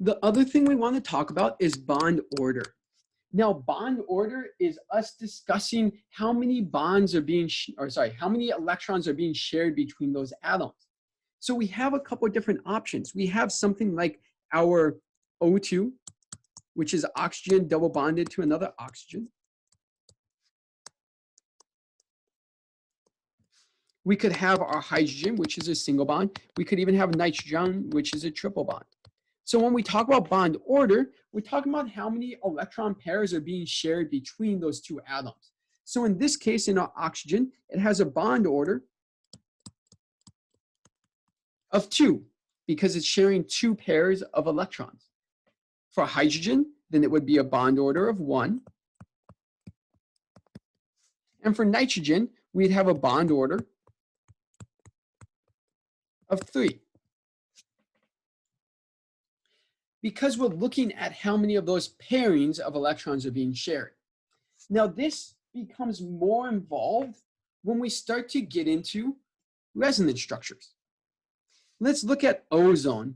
The other thing we want to talk about is bond order. Now, bond order is us discussing how many bonds are being, how many electrons are being shared between those atoms. So we have a couple of different options. We have something like our O2, which is oxygen double bonded to another oxygen. We could have our hydrogen, which is a single bond. We could even have nitrogen, which is a triple bond. So when we talk about bond order, we're talking about how many electron pairs are being shared between those two atoms. So in this case, in our oxygen, it has a bond order of 2 because it's sharing 2 pairs of electrons. For hydrogen, then it would be a bond order of 1. And for nitrogen, we'd have a bond order of 3. Because we're looking at how many of those pairings of electrons are being shared. Now, this becomes more involved when we start to get into resonance structures. Let's look at ozone.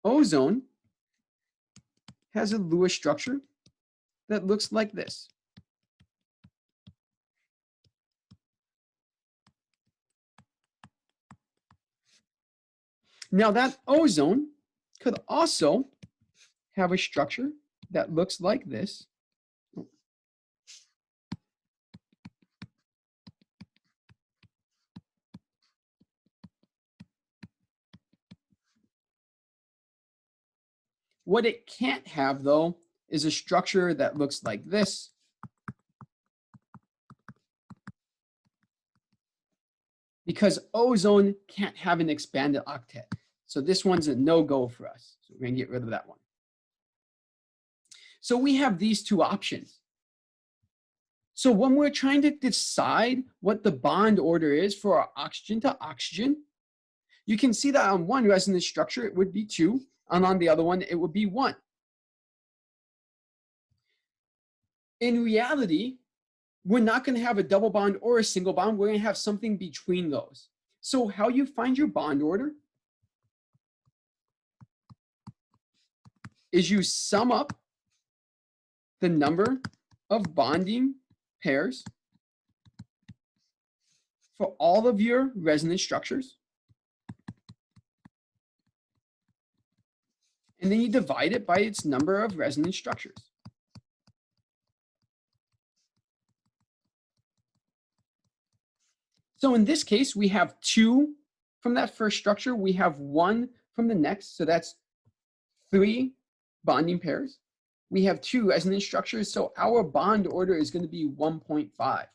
Ozone has a Lewis structure that looks like this. Now that ozone could also have a structure that looks like this. What it can't have, though, is a structure that looks like this. Because ozone can't have an expanded octet. So this one's a no-go for us. So we're going to get rid of that one. So we have these two options. So when we're trying to decide what the bond order is for our oxygen to oxygen, you can see that on one resonance structure, it would be 2, and on the other one, it would be 1. In reality, we're not going to have a double bond or a single bond. We're going to have something between those. So how you find your bond order is you sum up the number of bonding pairs for all of your resonance structures. And then you divide it by its number of resonance structures. So in this case, we have 2 from that first structure. We have 1 from the next. So that's 3 bonding pairs. We have 2 resonance structures. So our bond order is going to be 1.5.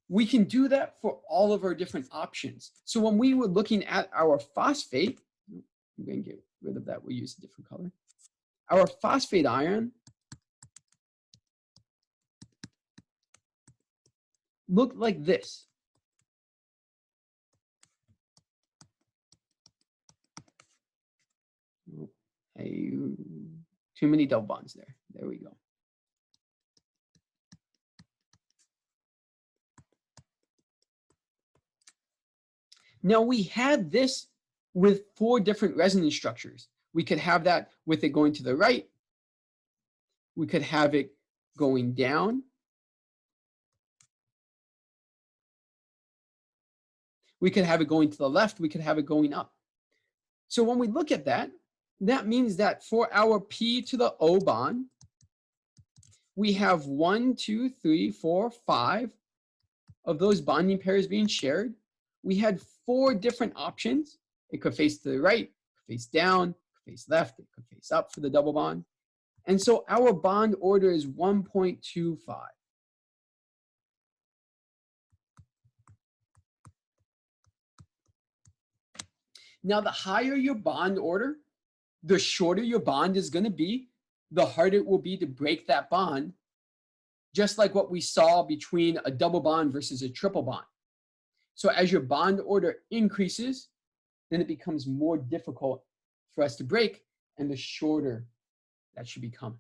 We can do that for all of our different options. So when we were looking at our phosphate, I'm going to get rid of that. We'll use a different color. Our phosphate ion looked like this. Too many double bonds there. There we go. Now we had this with 4 different resonance structures. We could have that with it going to the right. We could have it going down. We could have it going to the left. We could have it going up. So when we look at that, that means that for our P to the O bond, we have 1, 2, 3, 4, 5 of those bonding pairs being shared. We had 4 different options. It could face to the right, face down, face left, it could face up for the double bond. And so our bond order is 1.25. Now, the higher your bond order, the shorter your bond is going to be, the harder it will be to break that bond, just like what we saw between a double bond versus a triple bond. So as your bond order increases, then it becomes more difficult for us to break, and the shorter that should become.